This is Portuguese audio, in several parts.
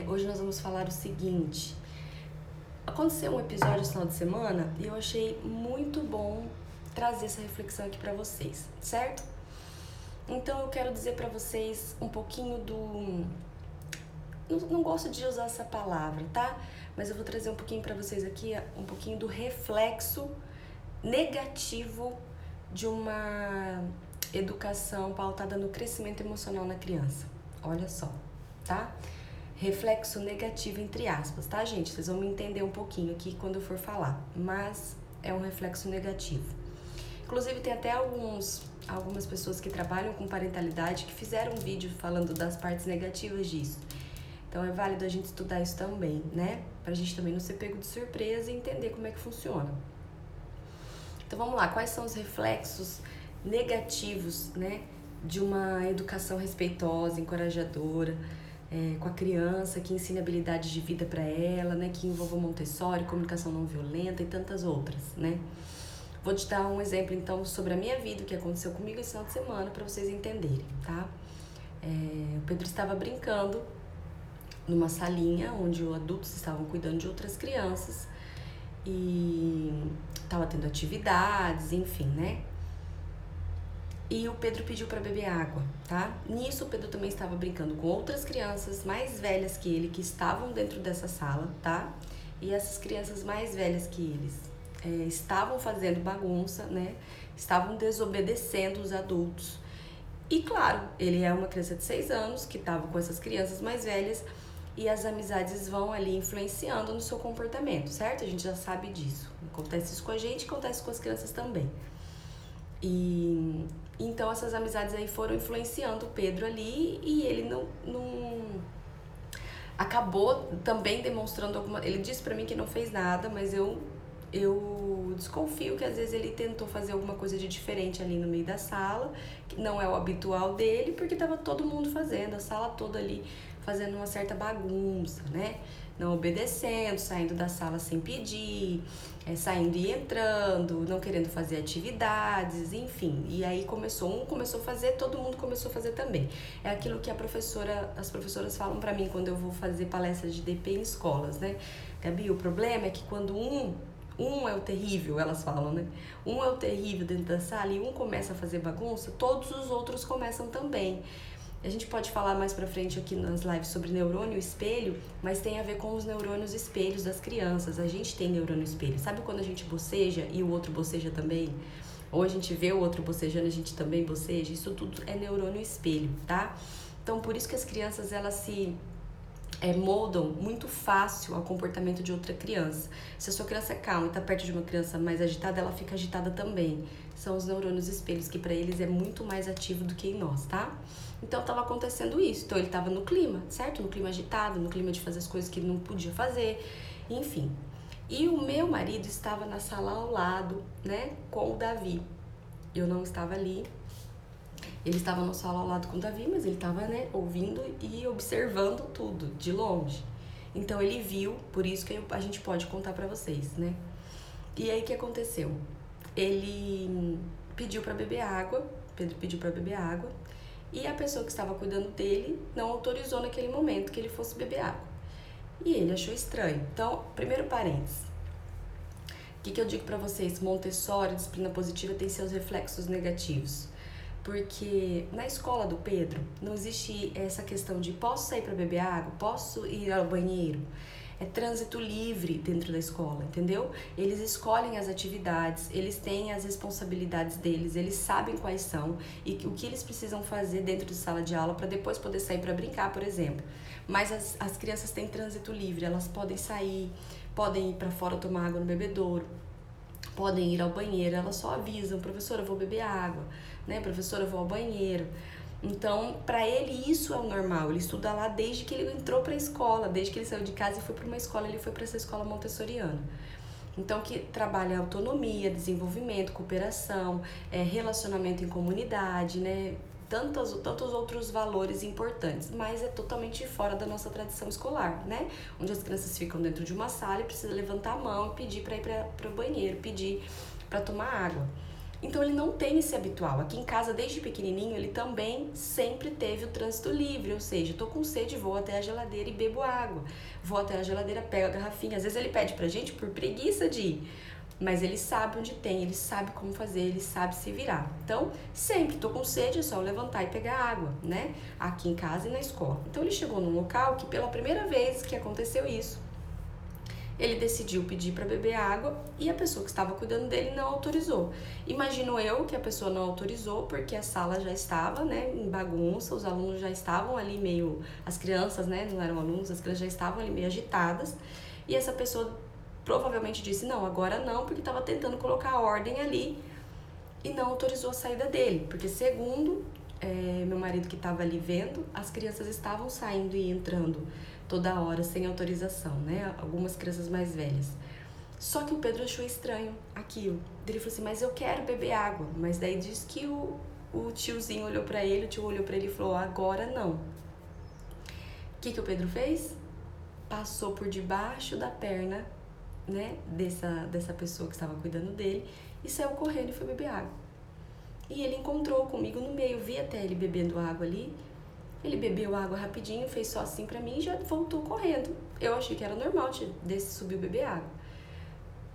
Hoje nós vamos falar o seguinte. Aconteceu um episódio esse final de semana e eu achei muito bom trazer essa reflexão aqui pra vocês, certo? Então eu quero dizer pra vocês um pouquinho do... Não gosto de usar essa palavra, tá? Mas eu vou trazer um pouquinho pra vocês aqui, um pouquinho do reflexo negativo de uma educação pautada no crescimento emocional na criança. Olha só, tá? Reflexo negativo entre aspas, tá, gente? Vocês vão me entender um pouquinho aqui quando eu for falar, mas é um reflexo negativo. Inclusive tem até algumas pessoas que trabalham com parentalidade que fizeram um vídeo falando das partes negativas disso. Então é válido a gente estudar isso também, né? Pra gente também não ser pego de surpresa e entender como é que funciona. Então vamos lá, quais são os reflexos negativos, né, de uma educação respeitosa, encorajadora, com a criança, que ensina habilidades de vida para ela, né, que envolva Montessori, comunicação não violenta e tantas outras, né? Vou te dar um exemplo então sobre a minha vida, o que aconteceu comigo esse final de semana, para vocês entenderem, tá? O Pedro estava brincando numa salinha onde os adultos estavam cuidando de outras crianças e estava tendo atividades, enfim, né? E o Pedro pediu para beber água, tá? Nisso o Pedro também estava brincando com outras crianças mais velhas que ele, que estavam dentro dessa sala, tá? E essas crianças mais velhas que eles estavam fazendo bagunça, né? Estavam desobedecendo os adultos. E claro, ele é uma criança de 6 anos que estava com essas crianças mais velhas e as amizades vão ali influenciando no seu comportamento, certo? A gente já sabe disso. Acontece isso com a gente, acontece com as crianças também. E então essas amizades aí foram influenciando o Pedro ali e ele não acabou também demonstrando alguma... Ele disse pra mim que não fez nada, mas eu desconfio que às vezes ele tentou fazer alguma coisa de diferente ali no meio da sala, que não é o habitual dele, porque tava todo mundo fazendo, a sala toda ali fazendo uma certa bagunça, né? Não obedecendo, saindo da sala sem pedir, saindo e entrando, não querendo fazer atividades, enfim. E aí começou a fazer, todo mundo começou a fazer também. É aquilo que as professoras falam pra mim quando eu vou fazer palestras de DP em escolas, né? Gabi, o problema é que quando um é o terrível, elas falam, né? Um é o terrível dentro da sala e um começa a fazer bagunça, todos os outros começam também. A gente pode falar mais pra frente aqui nas lives sobre neurônio espelho, mas tem a ver com os neurônios espelhos das crianças. A gente tem neurônio espelho. Sabe quando a gente boceja e o outro boceja também? Ou a gente vê o outro bocejando e a gente também boceja? Isso tudo é neurônio espelho, tá? Então, por isso que as crianças, elas se moldam muito fácil ao comportamento de outra criança. Se a sua criança é calma e tá perto de uma criança mais agitada, ela fica agitada também. São os neurônios espelhos, que para eles é muito mais ativo do que em nós, tá? Então tava acontecendo isso. Então ele tava no clima, certo? No clima agitado, no clima de fazer as coisas que ele não podia fazer, enfim. E o meu marido estava na sala ao lado, né, com o Davi. Eu não estava ali. Ele estava no sala ao lado com o Davi, mas ele estava, né, ouvindo e observando tudo, de longe. Então ele viu, por isso que a gente pode contar pra vocês, né? E aí o que aconteceu? Ele pediu pra beber água, Pedro pediu pra beber água, e a pessoa que estava cuidando dele não autorizou naquele momento que ele fosse beber água. E ele achou estranho. Então, primeiro parênteses. O que eu digo pra vocês? Montessori, disciplina positiva, tem seus reflexos negativos. Porque na escola do Pedro não existe essa questão de posso sair para beber água, posso ir ao banheiro. É trânsito livre dentro da escola, entendeu? Eles escolhem as atividades, eles têm as responsabilidades deles, eles sabem quais são e o que eles precisam fazer dentro de sala de aula para depois poder sair para brincar, por exemplo. Mas as crianças têm trânsito livre, elas podem sair, podem ir para fora tomar água no bebedouro, podem ir ao banheiro, elas só avisam, professora, eu vou beber água, né, professora, eu vou ao banheiro. Então, para ele isso é o normal, ele estuda lá desde que ele entrou para a escola, desde que ele saiu de casa e foi para uma escola, ele foi para essa escola montessoriana. Então, que trabalha autonomia, desenvolvimento, cooperação, relacionamento em comunidade, né, tantos outros valores importantes, mas é totalmente fora da nossa tradição escolar, né? Onde as crianças ficam dentro de uma sala e precisa levantar a mão e pedir para ir para o banheiro, pedir para tomar água. Então ele não tem esse habitual. Aqui em casa, desde pequenininho, ele também sempre teve o trânsito livre, ou seja, tô com sede, vou até a geladeira e bebo água. Vou até a geladeira, pego a garrafinha. Às vezes ele pede pra gente por preguiça de ir, mas ele sabe onde tem, ele sabe como fazer, ele sabe se virar. Então, sempre tô com sede, é só eu levantar e pegar água, né? Aqui em casa e na escola. Então ele chegou num local que pela primeira vez que aconteceu isso, ele decidiu pedir para beber água e a pessoa que estava cuidando dele não autorizou. Imagino eu que a pessoa não autorizou porque a sala já estava, né, em bagunça, os alunos já estavam ali meio, as crianças, né, não eram alunos, as crianças já estavam ali meio agitadas e essa pessoa provavelmente disse não, agora não, porque estava tentando colocar a ordem ali e não autorizou a saída dele, porque segundo meu marido que estava ali vendo, as crianças estavam saindo e entrando toda hora sem autorização, né? Algumas crianças mais velhas. Só que o Pedro achou estranho aquilo. Ele falou assim, mas eu quero beber água. Mas daí diz que o tiozinho olhou pra ele, o tio olhou pra ele e falou, agora não. O que o Pedro fez? Passou por debaixo da perna, né, dessa pessoa que estava cuidando dele e saiu correndo e foi beber água. E ele encontrou comigo no meio, vi até ele bebendo água ali. Ele bebeu água rapidinho, fez só assim pra mim e já voltou correndo. Eu achei que era normal, desse subiu beber água.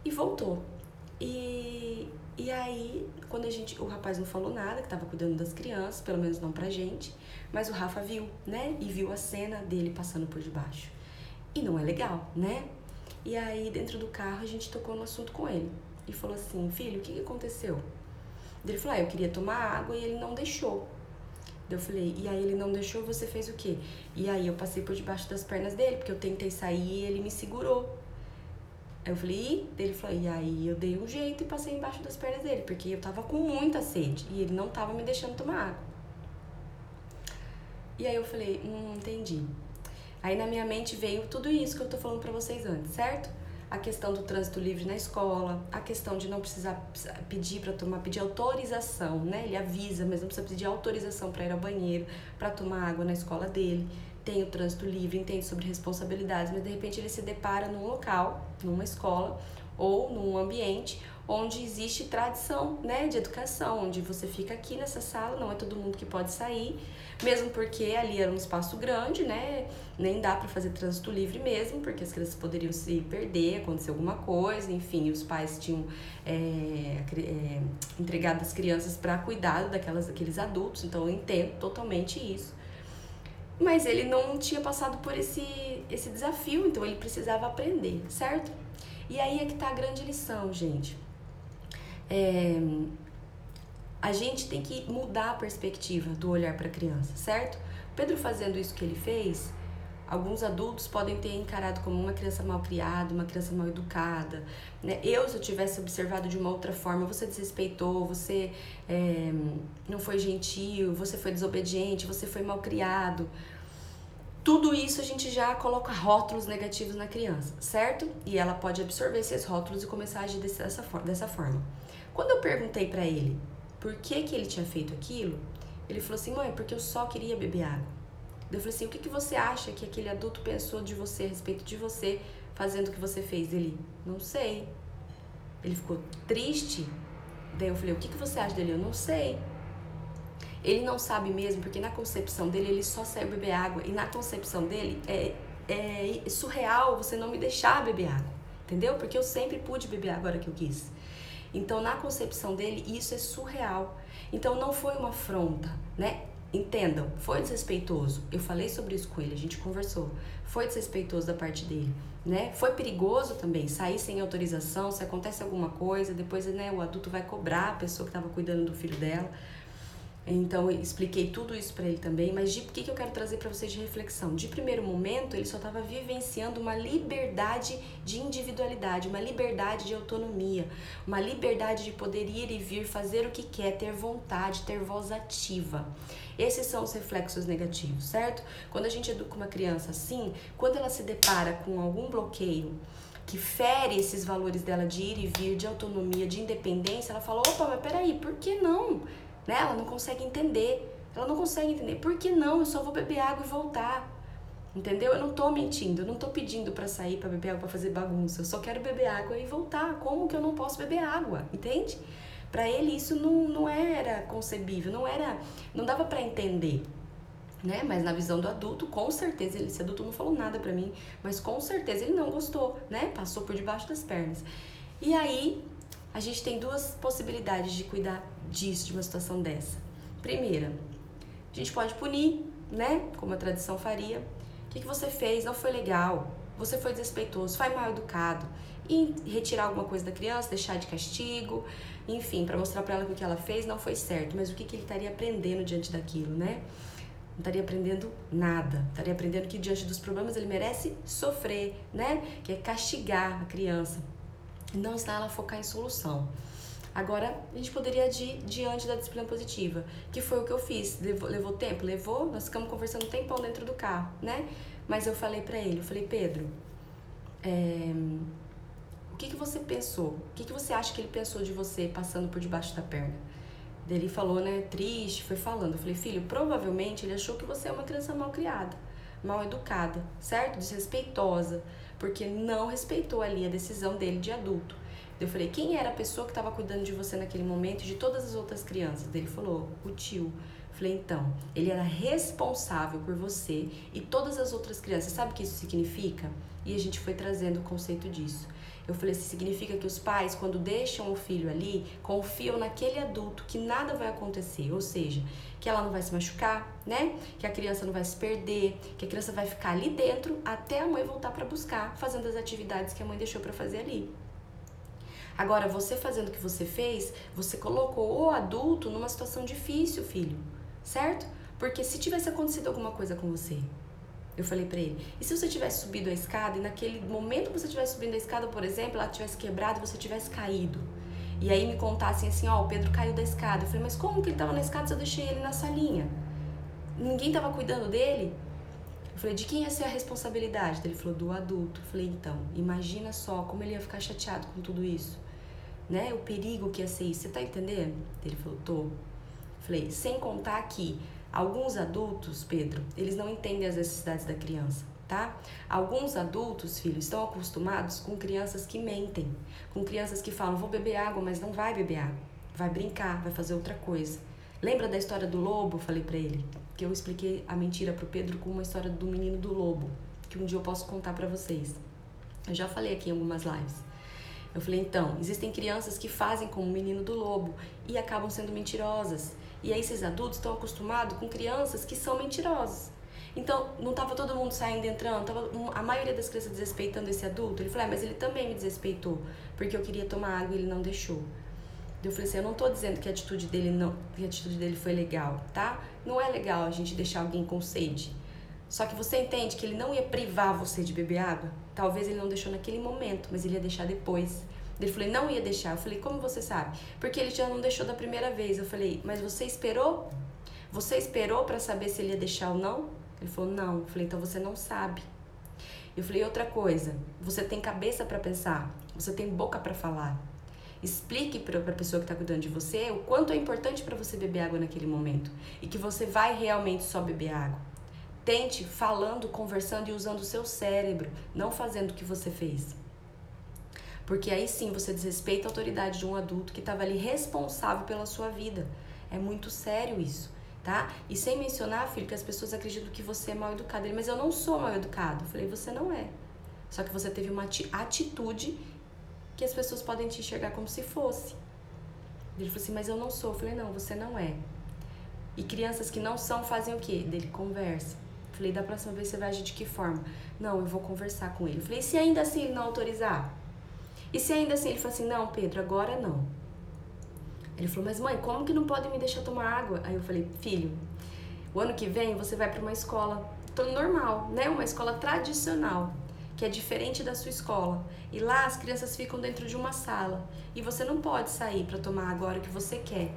E voltou. E aí, quando o rapaz não falou nada, que tava cuidando das crianças, pelo menos não pra gente, mas o Rafa viu, né? E viu a cena dele passando por debaixo. E não é legal, né? E aí, dentro do carro, a gente tocou no assunto com ele. E falou assim, filho, o que aconteceu? Ele falou, eu queria tomar água e ele não deixou. Eu falei, e aí ele não deixou, você fez o quê? E aí eu passei por debaixo das pernas dele, porque eu tentei sair e ele me segurou. Aí eu falei, ele falou, e aí eu dei um jeito e passei embaixo das pernas dele, porque eu tava com muita sede e ele não tava me deixando tomar água. E aí eu falei, entendi. Aí na minha mente veio tudo isso que eu tô falando pra vocês antes, certo? A questão do trânsito livre na escola, a questão de não precisar pedir autorização, né? Ele avisa, mas não precisa pedir autorização para ir ao banheiro, para tomar água na escola dele. Tem o trânsito livre, entende sobre responsabilidades, mas de repente ele se depara num local, numa escola ou num ambiente onde existe tradição, né, de educação, onde você fica aqui nessa sala, não é todo mundo que pode sair, mesmo porque ali era um espaço grande, né, nem dá para fazer trânsito livre mesmo, porque as crianças poderiam se perder, acontecer alguma coisa, enfim, os pais tinham entregado as crianças para cuidado daqueles adultos, então eu entendo totalmente isso. Mas ele não tinha passado por esse desafio, então ele precisava aprender, certo? E aí é que tá a grande lição, gente. A gente tem que mudar a perspectiva do olhar para a criança, certo? Pedro fazendo isso que ele fez, alguns adultos podem ter encarado como uma criança mal criada, uma criança mal educada, né? Se eu tivesse observado de uma outra forma, você desrespeitou, você não foi gentil, você foi desobediente, você foi mal criado. Tudo isso a gente já coloca rótulos negativos na criança, certo? E ela pode absorver esses rótulos e começar a agir dessa forma. Quando eu perguntei pra ele por que ele tinha feito aquilo, ele falou assim, mãe, porque eu só queria beber água. Eu falei assim, o que você acha que aquele adulto pensou de você, a respeito de você, fazendo o que você fez? Ele, não sei. Ele ficou triste. Daí eu falei, o que você acha dele? Eu não sei. Ele não sabe mesmo, porque na concepção dele, ele só saiu beber água. E na concepção dele, é surreal você não me deixar beber água. Entendeu? Porque eu sempre pude beber água a hora que eu quis. Então, na concepção dele, isso é surreal. Então, não foi uma afronta, né? Entendam, foi desrespeitoso. Eu falei sobre isso com ele, a gente conversou. Foi desrespeitoso da parte dele, né? Foi perigoso também, sair sem autorização, se acontece alguma coisa, depois, né, o adulto vai cobrar a pessoa que estava cuidando do filho dela. Então, eu expliquei tudo isso pra ele também, mas o que eu quero trazer pra vocês de reflexão? De primeiro momento, ele só estava vivenciando uma liberdade de individualidade, uma liberdade de autonomia, uma liberdade de poder ir e vir, fazer o que quer, ter vontade, ter voz ativa. Esses são os reflexos negativos, certo? Quando a gente educa uma criança assim, quando ela se depara com algum bloqueio que fere esses valores dela de ir e vir, de autonomia, de independência, ela fala, opa, mas peraí, por que não? Né? Ela não consegue entender. Por que não? Eu só vou beber água e voltar. Entendeu? Eu não tô mentindo, eu não tô pedindo pra sair pra beber água, pra fazer bagunça. Eu só quero beber água e voltar. Como que eu não posso beber água? Entende? Para ele isso não era concebível, não dava para entender. Né? Mas na visão do adulto, com certeza, esse adulto não falou nada pra mim, mas com certeza ele não gostou, né? Passou por debaixo das pernas. E aí, a gente tem duas possibilidades de cuidar disso, de uma situação dessa. Primeira, a gente pode punir, né? Como a tradição faria. O que você fez? Não foi legal. Você foi desrespeitoso, foi mal educado. E retirar alguma coisa da criança, deixar de castigo, enfim, pra mostrar pra ela que o que ela fez não foi certo. Mas o que ele estaria aprendendo diante daquilo, né? Não estaria aprendendo nada, estaria aprendendo que diante dos problemas ele merece sofrer, né? Que é castigar a criança, não está ela focar em solução. Agora, a gente poderia ir diante da disciplina positiva, que foi o que eu fiz. Levou tempo? Levou, nós ficamos conversando um tempão dentro do carro, né? Mas eu falei pra ele, eu falei, Pedro, o que você pensou? O que você acha que ele pensou de você passando por debaixo da perna? Ele falou, né, triste, foi falando. Eu falei, filho, provavelmente ele achou que você é uma criança mal criada, mal educada, certo? Desrespeitosa, porque não respeitou ali a decisão dele de adulto. Eu falei, quem era a pessoa que estava cuidando de você naquele momento e de todas as outras crianças? Ele falou, o tio. Eu falei, então, ele era responsável por você e todas as outras crianças. Sabe o que isso significa? E a gente foi trazendo o conceito disso. Eu falei, isso significa que os pais, quando deixam o filho ali, confiam naquele adulto que nada vai acontecer, ou seja, que ela não vai se machucar, né? Que a criança não vai se perder, que a criança vai ficar ali dentro até a mãe voltar para buscar, fazendo as atividades que a mãe deixou para fazer ali. Agora, você fazendo o que você fez, você colocou o adulto numa situação difícil, filho, certo? Porque se tivesse acontecido alguma coisa com você, eu falei pra ele, e se você tivesse subido a escada e naquele momento que você estivesse subindo a escada, por exemplo, ela tivesse quebrado e você tivesse caído? E aí me contassem assim, ó, o Pedro caiu da escada. Eu falei, mas como que ele tava na escada se eu deixei ele na salinha? Ninguém tava cuidando dele? Eu falei, de quem ia ser a responsabilidade? Ele falou, do adulto. Eu falei, então, imagina só como ele ia ficar chateado com tudo isso, né? O perigo que ia ser isso, você tá entendendo? Ele falou, tô. Eu falei, sem contar que alguns adultos, Pedro, eles não entendem as necessidades da criança, tá? Alguns adultos, filho, estão acostumados com crianças que mentem, com crianças que falam, vou beber água, mas não vai beber água, vai brincar, vai fazer outra coisa. Lembra da história do lobo? Falei pra ele, que eu expliquei a mentira pro Pedro com uma história do menino do lobo, que um dia eu posso contar pra vocês. Eu já falei aqui em algumas lives. Eu falei, então, existem crianças que fazem como o menino do lobo e acabam sendo mentirosas. E aí esses adultos estão acostumados com crianças que são mentirosas. Então, não estava todo mundo saindo e entrando, tava a maioria das crianças desrespeitando esse adulto. Ele falou, mas ele também me desrespeitou, porque eu queria tomar água e ele não deixou. Eu falei assim, eu não tô dizendo que a atitude dele foi legal, tá? Não é legal a gente deixar alguém com sede. Só que você entende que ele não ia privar você de beber água? Talvez ele não deixou naquele momento, mas ele ia deixar depois. Ele falou, não ia deixar. Eu falei, como você sabe? Porque ele já não deixou da primeira vez. Eu falei, mas você esperou? Você esperou pra saber se ele ia deixar ou não? Ele falou, não. Eu falei, então você não sabe. Eu falei, outra coisa, você tem cabeça pra pensar, você tem boca pra falar. Explique pra pessoa que tá cuidando de você o quanto é importante pra você beber água naquele momento. E que você vai realmente só beber água. Tente falando, conversando e usando o seu cérebro, não fazendo o que você fez. Porque aí sim você desrespeita a autoridade de um adulto que estava ali responsável pela sua vida. É muito sério isso, tá? E sem mencionar, filho, que as pessoas acreditam que você é mal educado. Ele, mas eu não sou mal educado. Eu falei, você não é. Só que você teve uma atitude que as pessoas podem te enxergar como se fosse. Ele falou assim, mas eu não sou. Eu falei, não, você não é. E crianças que não são fazem o quê? Dele conversa. Eu falei, da próxima vez você vai agir de que forma? Não, eu vou conversar com ele. Eu falei, e se ainda assim ele não autorizar? E se ainda assim ele falou assim, não, Pedro, agora não. Ele falou, mas mãe, como que não pode me deixar tomar água? Aí eu falei, filho, o ano que vem você vai para uma escola normal, né? Uma escola tradicional, que é diferente da sua escola. E lá as crianças ficam dentro de uma sala. E você não pode sair para tomar agora o que você quer.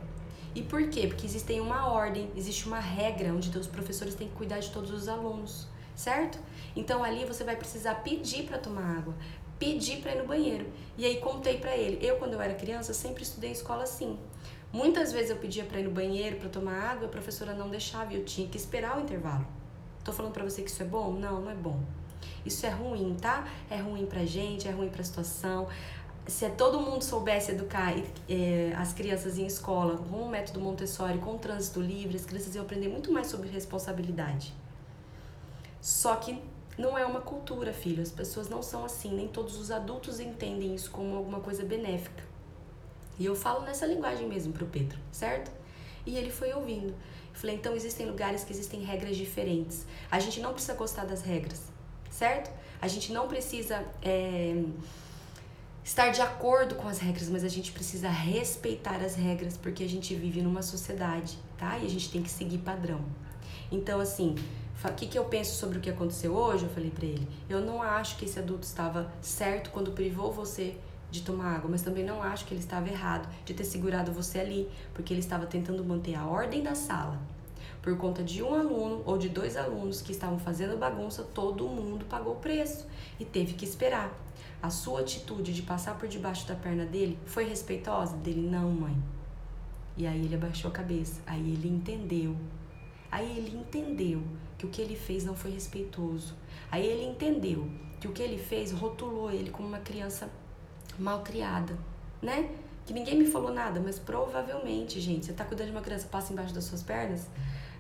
E por quê? Porque existe uma ordem, existe uma regra onde os professores têm que cuidar de todos os alunos, certo? Então ali você vai precisar pedir para tomar água, pedir para ir no banheiro. E aí contei para ele. Eu, quando eu era criança, sempre estudei em escola assim. Muitas vezes eu pedia para ir no banheiro, para tomar água, a professora não deixava e eu tinha que esperar o intervalo. Tô falando para você que isso é bom? Não, não é bom. Isso é ruim, tá? É ruim pra gente, é ruim pra situação. Se todo mundo soubesse educar as crianças em escola com o método Montessori, com o trânsito livre, as crianças iam aprender muito mais sobre responsabilidade. Só que não é uma cultura, filho. As pessoas não são assim. Nem todos os adultos entendem isso como alguma coisa benéfica. E eu falo nessa linguagem mesmo pro Pedro, certo? E ele foi ouvindo. Eu falei, então existem lugares que existem regras diferentes. A gente não precisa gostar das regras, certo? A gente não precisa estar de acordo com as regras, mas a gente precisa respeitar as regras, porque a gente vive numa sociedade, tá? E a gente tem que seguir padrão. Então, assim, o que eu penso sobre o que aconteceu hoje? Eu falei pra ele, eu não acho que esse adulto estava certo quando privou você de tomar água, mas também não acho que ele estava errado de ter segurado você ali, porque ele estava tentando manter a ordem da sala. Por conta de um aluno ou de 2 alunos que estavam fazendo bagunça, todo mundo pagou o preço e teve que esperar. A sua atitude de passar por debaixo da perna dele foi respeitosa? Dele, não, mãe. E aí ele abaixou a cabeça, aí ele entendeu. Aí ele entendeu que o que ele fez não foi respeitoso. Aí ele entendeu que o que ele fez rotulou ele como uma criança mal criada, né? Que ninguém me falou nada, mas provavelmente, gente, você tá cuidando de uma criança, passa embaixo das suas pernas,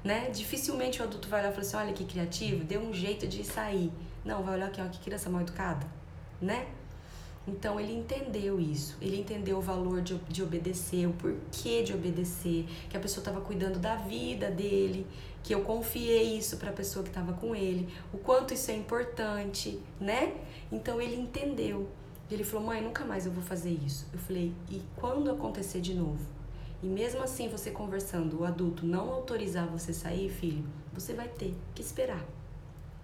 né? Dificilmente o adulto vai olhar e falar assim, olha que criativo, deu um jeito de sair. Não, vai olhar aqui, ó, que criança mal educada, né? Então ele entendeu isso, ele entendeu o valor de obedecer, o porquê de obedecer, que a pessoa estava cuidando da vida dele, que eu confiei isso para a pessoa que estava com ele, o quanto isso é importante, né? Então ele entendeu. E ele falou, mãe, nunca mais eu vou fazer isso. Eu falei, e quando acontecer de novo? E mesmo assim, você conversando, o adulto não autorizar você sair, filho, você vai ter que esperar,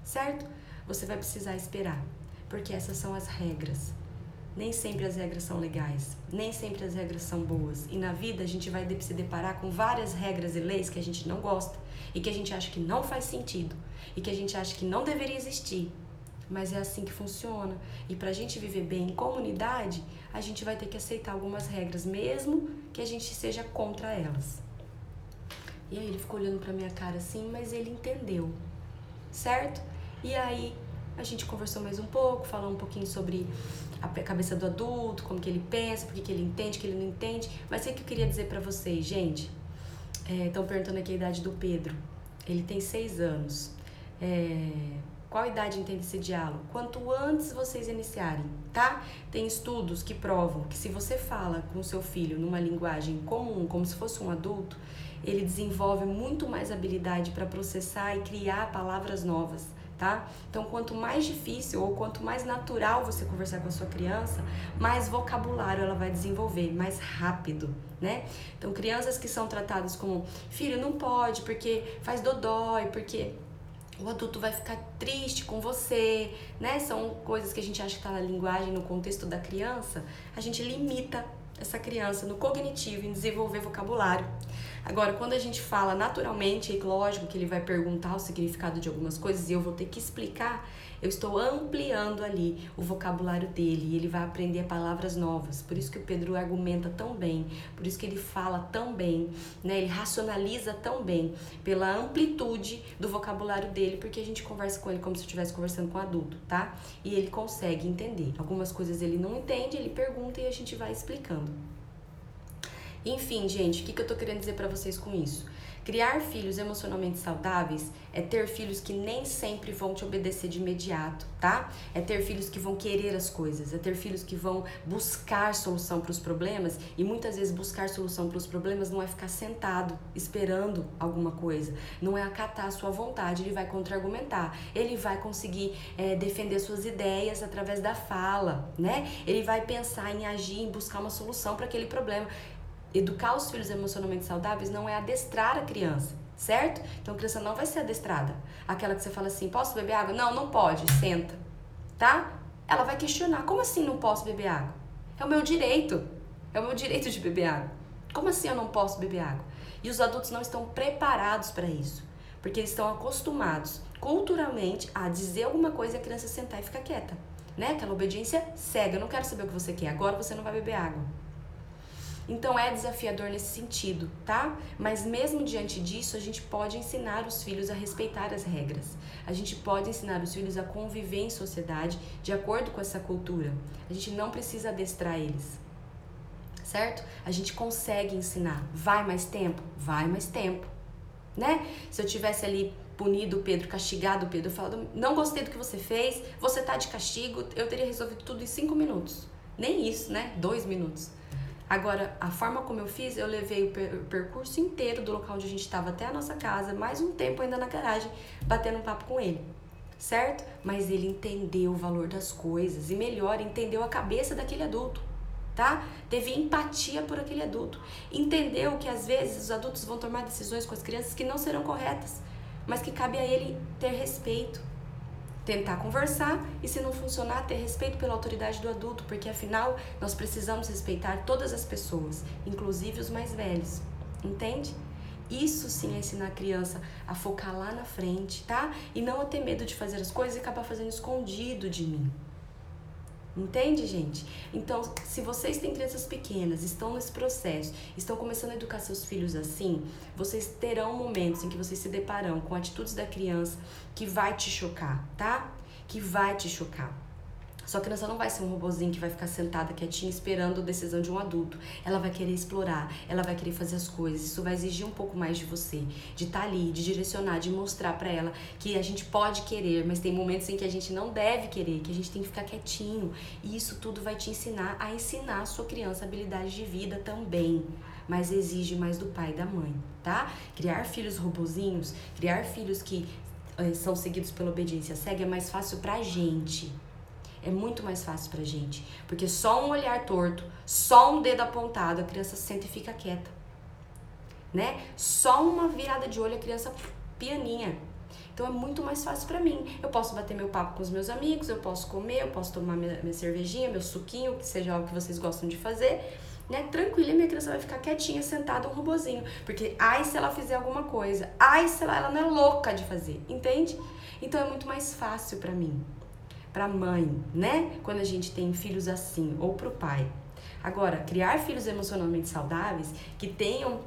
certo? Você vai precisar esperar, porque essas são as regras. Nem sempre as regras são legais, nem sempre as regras são boas. E na vida a gente vai se deparar com várias regras e leis que a gente não gosta e que a gente acha que não faz sentido e que a gente acha que não deveria existir. Mas é assim que funciona. E pra gente viver bem em comunidade, a gente vai ter que aceitar algumas regras, mesmo que a gente seja contra elas. E aí ele ficou olhando pra minha cara assim, mas ele entendeu, certo? E aí a gente conversou mais um pouco, falou um pouquinho sobre a cabeça do adulto, como que ele pensa, por que ele entende, que ele não entende. Mas o que eu queria dizer pra vocês, gente? Estão perguntando aqui a idade do Pedro. Ele tem 6 anos. Qual idade entende esse diálogo? Quanto antes vocês iniciarem, tá? Tem estudos que provam que se você fala com o seu filho numa linguagem comum, como se fosse um adulto, ele desenvolve muito mais habilidade para processar e criar palavras novas, tá? Então, quanto mais difícil ou quanto mais natural você conversar com a sua criança, mais vocabulário ela vai desenvolver, mais rápido, né? Então, crianças que são tratadas como, filho, não pode, porque faz dodói, porque o adulto vai ficar triste com você, né? São coisas que a gente acha que tá na linguagem, no contexto da criança. A gente limita essa criança no cognitivo, em desenvolver vocabulário. Agora, quando a gente fala naturalmente, é lógico que ele vai perguntar o significado de algumas coisas e eu vou ter que explicar, eu estou ampliando ali o vocabulário dele e ele vai aprender palavras novas. Por isso que o Pedro argumenta tão bem, por isso que ele fala tão bem, né? Ele racionaliza tão bem pela amplitude do vocabulário dele, porque a gente conversa com ele como se eu estivesse conversando com um adulto, tá? E ele consegue entender. Algumas coisas ele não entende, ele pergunta e a gente vai explicando. Enfim, gente, o que eu tô querendo dizer pra vocês com isso? Criar filhos emocionalmente saudáveis é ter filhos que nem sempre vão te obedecer de imediato, tá? É ter filhos que vão querer as coisas, é ter filhos que vão buscar solução para os problemas e muitas vezes buscar solução para os problemas não é ficar sentado esperando alguma coisa, não é acatar a sua vontade, ele vai contra-argumentar, ele vai conseguir defender suas ideias através da fala, né? Ele vai pensar em agir, em buscar uma solução para aquele problema. Educar os filhos emocionalmente saudáveis não é adestrar a criança, certo? Então a criança não vai ser adestrada. Aquela que você fala assim, posso beber água? Não, não pode, senta, tá? Ela vai questionar, como assim não posso beber água? É o meu direito de beber água. Como assim eu não posso beber água? E os adultos não estão preparados para isso, porque eles estão acostumados culturalmente a dizer alguma coisa e a criança sentar e ficar quieta, né? Aquela obediência cega, eu não quero saber o que você quer, agora você não vai beber água. Então é desafiador nesse sentido, tá? Mas mesmo diante disso, a gente pode ensinar os filhos a respeitar as regras. A gente pode ensinar os filhos a conviver em sociedade de acordo com essa cultura. A gente não precisa adestrar eles, certo? A gente consegue ensinar. Vai mais tempo? Vai mais tempo, né? Se eu tivesse ali punido o Pedro, castigado o Pedro, falado, não gostei do que você fez, você tá de castigo, eu teria resolvido tudo em 5 minutos. Nem isso, né? 2 minutos. Agora, a forma como eu fiz, eu levei o percurso inteiro do local onde a gente estava até a nossa casa, mais um tempo ainda na garagem, batendo um papo com ele, certo? Mas ele entendeu o valor das coisas e, melhor, entendeu a cabeça daquele adulto, tá? Teve empatia por aquele adulto. Entendeu que, às vezes, os adultos vão tomar decisões com as crianças que não serão corretas, mas que cabe a ele ter respeito. Tentar conversar e, se não funcionar, ter respeito pela autoridade do adulto, porque afinal nós precisamos respeitar todas as pessoas, inclusive os mais velhos, entende? Isso sim é ensinar a criança a focar lá na frente, tá? E não a ter medo de fazer as coisas e acabar fazendo escondido de mim. Entende, gente? Então, se vocês têm crianças pequenas, estão nesse processo, estão começando a educar seus filhos assim, vocês terão momentos em que vocês se deparam com atitudes da criança que vai te chocar, tá? Que vai te chocar. Sua criança não vai ser um robozinho que vai ficar sentada quietinha esperando a decisão de um adulto. Ela vai querer explorar, ela vai querer fazer as coisas. Isso vai exigir um pouco mais de você, de estar ali, de direcionar, de mostrar pra ela que a gente pode querer, mas tem momentos em que a gente não deve querer, que a gente tem que ficar quietinho. E isso tudo vai te ensinar a ensinar a sua criança habilidades de vida também. Mas exige mais do pai e da mãe, tá? Criar filhos robozinhos, criar filhos que são seguidos pela obediência cega é mais fácil pra gente. É muito mais fácil pra gente, porque só um olhar torto, só um dedo apontado, a criança senta e fica quieta, né? Só uma virada de olho, a criança pianinha. Então é muito mais fácil pra mim. Eu posso bater meu papo com os meus amigos, eu posso comer, eu posso tomar minha cervejinha, meu suquinho, que seja algo que vocês gostam de fazer, né? Tranquila, minha criança vai ficar quietinha, sentada, um robozinho. Porque, ai, se ela fizer alguma coisa, ai, se ela não é louca de fazer, entende? Então é muito mais fácil pra mim. Pra mãe, né? Quando a gente tem filhos assim, ou pro pai. Agora, criar filhos emocionalmente saudáveis, que tenham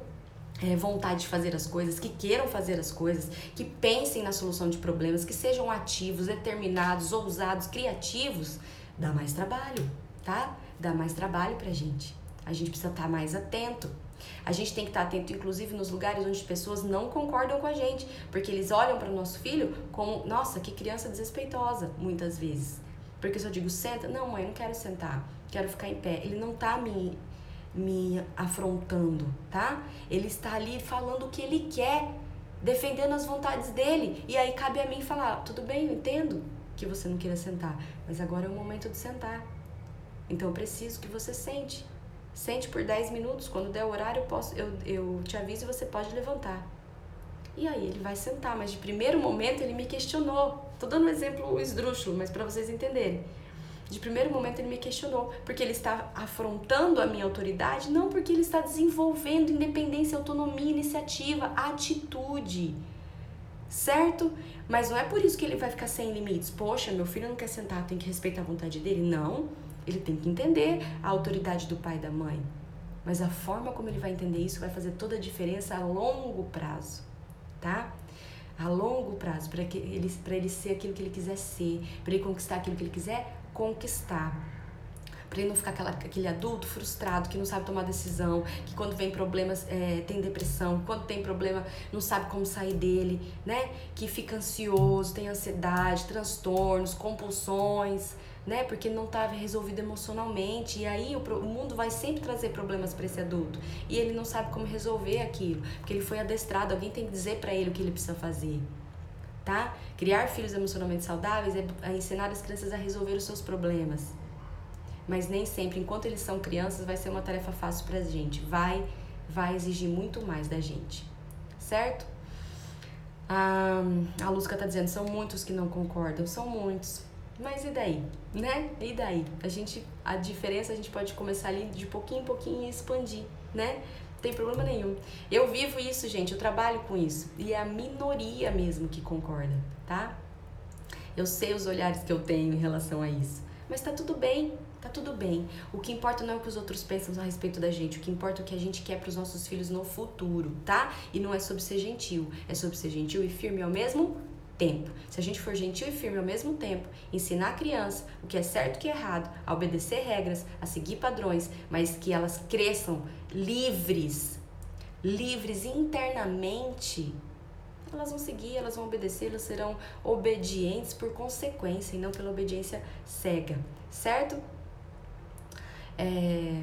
vontade de fazer as coisas, que queiram fazer as coisas, que pensem na solução de problemas, que sejam ativos, determinados, ousados, criativos, dá mais trabalho, tá? Dá mais trabalho pra gente. A gente precisa estar mais atento. A gente tem que estar atento, inclusive, nos lugares onde pessoas não concordam com a gente, porque eles olham para o nosso filho como, nossa, que criança desrespeitosa, muitas vezes. Porque se eu digo, senta, não, mãe, não quero sentar, quero ficar em pé. Ele não tá me afrontando, tá? Ele está ali falando o que ele quer, defendendo as vontades dele. E aí cabe a mim falar, tudo bem, eu entendo que você não queira sentar, mas agora é o momento de sentar. Então eu preciso que você sente. Sente por 10 minutos, quando der o horário eu te aviso e você pode levantar. E aí ele vai sentar, mas de primeiro momento ele me questionou. Tô dando um exemplo esdrúxulo, mas para vocês entenderem. De primeiro momento ele me questionou, porque ele está afrontando a minha autoridade, não porque ele está desenvolvendo independência, autonomia, iniciativa, atitude. Certo? Mas não é por isso que ele vai ficar sem limites. Poxa, meu filho não quer sentar, tem que respeitar a vontade dele. Não. Ele tem que entender a autoridade do pai e da mãe. Mas a forma como ele vai entender isso vai fazer toda a diferença a longo prazo, tá? A longo prazo, para ele ser aquilo que ele quiser ser, para ele conquistar aquilo que ele quiser conquistar. Para ele não ficar aquele adulto frustrado, que não sabe tomar decisão, que quando vem problemas tem depressão, quando tem problema não sabe como sair dele, né? Que fica ansioso, tem ansiedade, transtornos, compulsões, né? Porque não está resolvido emocionalmente. E aí o mundo vai sempre trazer problemas para esse adulto. E ele não sabe como resolver aquilo, porque ele foi adestrado, alguém tem que dizer para ele o que ele precisa fazer. Tá? Criar filhos emocionalmente saudáveis é ensinar as crianças a resolver os seus problemas. Mas nem sempre, enquanto eles são crianças, vai ser uma tarefa fácil pra gente. Vai exigir muito mais da gente. Certo? A Lúcia tá dizendo, são muitos que não concordam. São muitos. Mas e daí? Né? E daí? A diferença a gente pode começar ali de pouquinho em pouquinho e expandir, né? Não tem problema nenhum. Eu vivo isso, gente. Eu trabalho com isso. E é a minoria mesmo que concorda, tá? Eu sei os olhares que eu tenho em relação a isso. Mas tá tudo bem, tá tudo bem. O que importa não é o que os outros pensam a respeito da gente, o que importa é o que a gente quer pros nossos filhos no futuro, tá? E não é sobre ser gentil, é sobre ser gentil e firme ao mesmo tempo. Se a gente for gentil e firme ao mesmo tempo, ensinar a criança o que é certo e o que é errado, a obedecer regras, a seguir padrões, mas que elas cresçam livres internamente, elas vão seguir, elas vão obedecer, elas serão obedientes por consequência e não pela obediência cega, certo?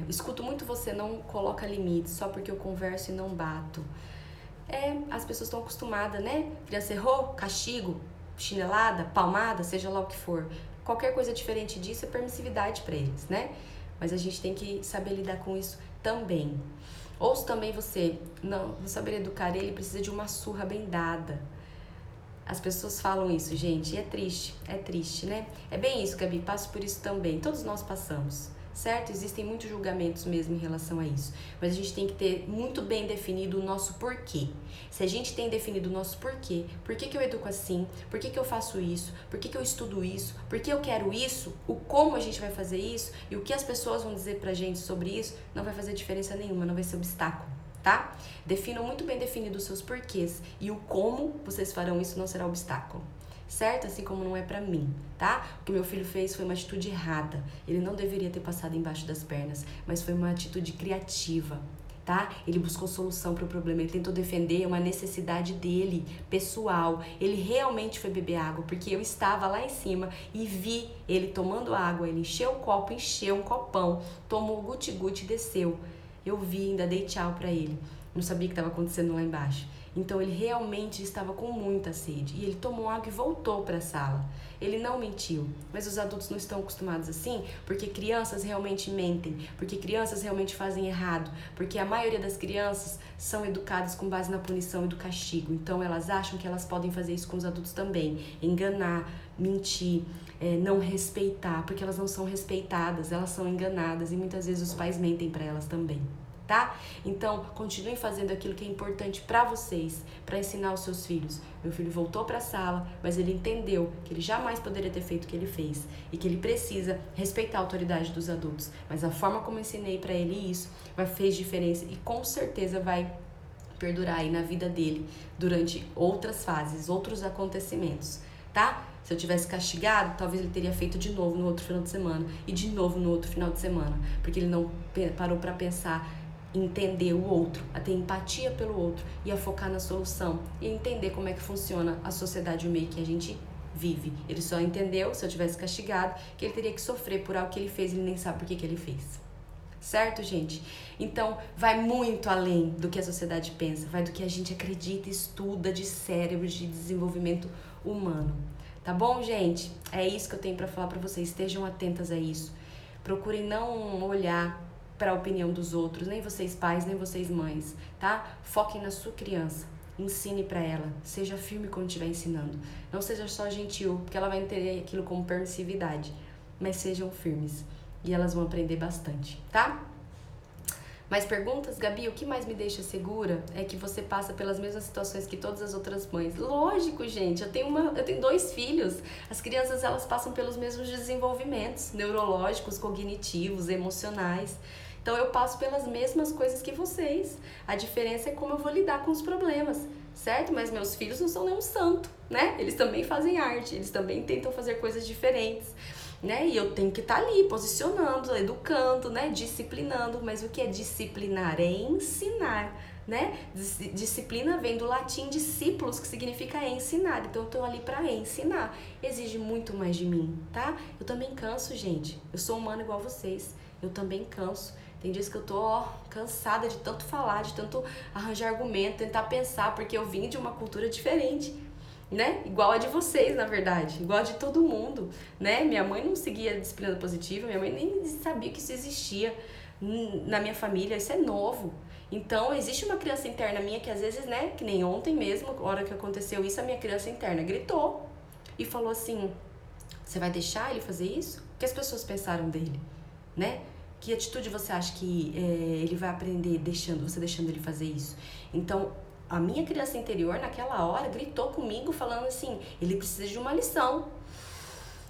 Escuto muito você, não coloca limites só porque eu converso e não bato. As pessoas estão acostumadas, né? Criança errou, castigo, chinelada, palmada, seja lá o que for. Qualquer coisa diferente disso é permissividade para eles, né? Mas a gente tem que saber lidar com isso também. Ou se também você não saber educar ele, precisa de uma surra bem dada. As pessoas falam isso, gente, e é triste, né? É bem isso, Gabi, passo por isso também, todos nós passamos, certo? Existem muitos julgamentos mesmo em relação a isso, mas a gente tem que ter muito bem definido o nosso porquê. Se a gente tem definido o nosso porquê, por que eu educo assim, por que eu faço isso, por que eu estudo isso, por que eu quero isso, o como a gente vai fazer isso e o que as pessoas vão dizer pra gente sobre isso, não vai fazer diferença nenhuma, não vai ser obstáculo, tá? Definam muito bem definido os seus porquês e o como vocês farão isso não será obstáculo. Certo? Assim como não é pra mim, tá? O que meu filho fez foi uma atitude errada. Ele não deveria ter passado embaixo das pernas, mas foi uma atitude criativa, tá? Ele buscou solução para o problema, ele tentou defender uma necessidade dele, pessoal. Ele realmente foi beber água, porque eu estava lá em cima e vi ele tomando água. Ele encheu o copo, encheu um copão, tomou o guti-guti e desceu. Eu vi, ainda dei tchau pra ele. Não sabia o que estava acontecendo lá embaixo. Então ele realmente estava com muita sede e ele tomou água e voltou para a sala. Ele não mentiu, mas os adultos não estão acostumados assim, porque crianças realmente mentem, porque crianças realmente fazem errado, porque a maioria das crianças são educadas com base na punição e do castigo. Então elas acham que elas podem fazer isso com os adultos também, enganar, mentir, não respeitar, porque elas não são respeitadas, elas são enganadas e muitas vezes os pais mentem para elas também. Tá? Então, continuem fazendo aquilo que é importante pra vocês, pra ensinar os seus filhos. Meu filho voltou pra sala, mas ele entendeu que ele jamais poderia ter feito o que ele fez e que ele precisa respeitar a autoridade dos adultos. Mas a forma como eu ensinei pra ele isso fez diferença e com certeza vai perdurar aí na vida dele durante outras fases, outros acontecimentos, tá? Se eu tivesse castigado, talvez ele teria feito de novo no outro final de semana e de novo no outro final de semana, porque ele não parou pra pensar, entender o outro, a ter empatia pelo outro e a focar na solução e entender como é que funciona a sociedade e o meio que a gente vive. Ele só entendeu, se eu tivesse castigado, que ele teria que sofrer por algo que ele fez e ele nem sabe por que ele fez. Certo, gente? Então, vai muito além do que a sociedade pensa, vai do que a gente acredita e estuda de cérebro, de desenvolvimento humano. Tá bom, gente? É isso que eu tenho pra falar pra vocês. Estejam atentas a isso. Procurem não olhar para a opinião dos outros, nem vocês pais, nem vocês mães, tá? Foquem na sua criança, ensine para ela, seja firme quando estiver ensinando. Não seja só gentil, porque ela vai entender aquilo como permissividade, mas sejam firmes e elas vão aprender bastante, tá? Mais perguntas, Gabi? O que mais me deixa segura é que você passa pelas mesmas situações que todas as outras mães. Lógico, gente, eu tenho 2 filhos. As crianças, elas passam pelos mesmos desenvolvimentos neurológicos, cognitivos, emocionais. Então eu passo pelas mesmas coisas que vocês. A diferença é como eu vou lidar com os problemas, certo? Mas meus filhos não são nenhum santo, né? Eles também fazem arte, eles também tentam fazer coisas diferentes, né? E eu tenho que estar ali, posicionando, educando, né? Disciplinando. Mas o que é disciplinar? É ensinar, né? Disciplina vem do latim discípulos, que significa ensinar. Então eu tô ali para ensinar. Exige muito mais de mim, tá? Eu também canso, gente. Eu sou humana igual vocês. Eu também canso. Tem dias que eu tô cansada de tanto falar, de tanto arranjar argumento, tentar pensar, porque eu vim de uma cultura diferente, né? Igual a de vocês, na verdade, igual a de todo mundo, né? Minha mãe não seguia a disciplina positiva, minha mãe nem sabia que isso existia na minha família, isso é novo. Então, existe uma criança interna minha que às vezes, né, que nem ontem mesmo, a hora que aconteceu isso, a minha criança interna gritou e falou assim: você vai deixar ele fazer isso? O que as pessoas pensaram dele, né? Que atitude você acha que ele vai aprender você deixando ele fazer isso? Então, a minha criança interior, naquela hora, gritou comigo, falando assim: ele precisa de uma lição.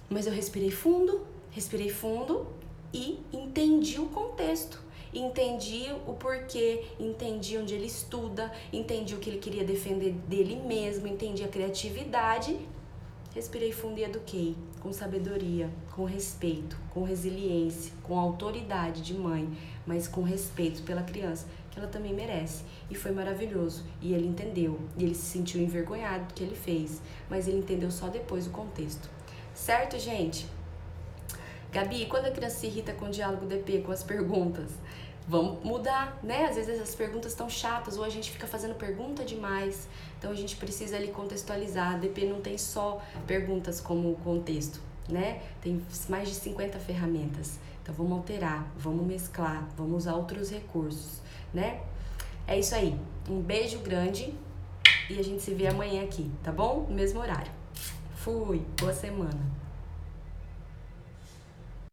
Mas eu respirei fundo, respirei fundo e entendi o contexto. Entendi o porquê, entendi onde ele estuda, entendi o que ele queria defender dele mesmo, entendi a criatividade. Respirei fundo e eduquei, com sabedoria, com respeito, com resiliência, com autoridade de mãe, mas com respeito pela criança, que ela também merece. E foi maravilhoso. E ele entendeu, e ele se sentiu envergonhado do que ele fez, mas ele entendeu só depois o contexto. Certo, gente? Gabi, quando a criança se irrita com o diálogo DP, com as perguntas, vamos mudar, né? Às vezes essas perguntas estão chatas ou a gente fica fazendo pergunta demais. Então a gente precisa ali contextualizar. A DP não tem só perguntas como contexto, né? Tem mais de 50 ferramentas. Então vamos alterar, vamos mesclar, vamos usar outros recursos, né? É isso aí. Um beijo grande e a gente se vê amanhã aqui, tá bom? No mesmo horário. Fui. Boa semana.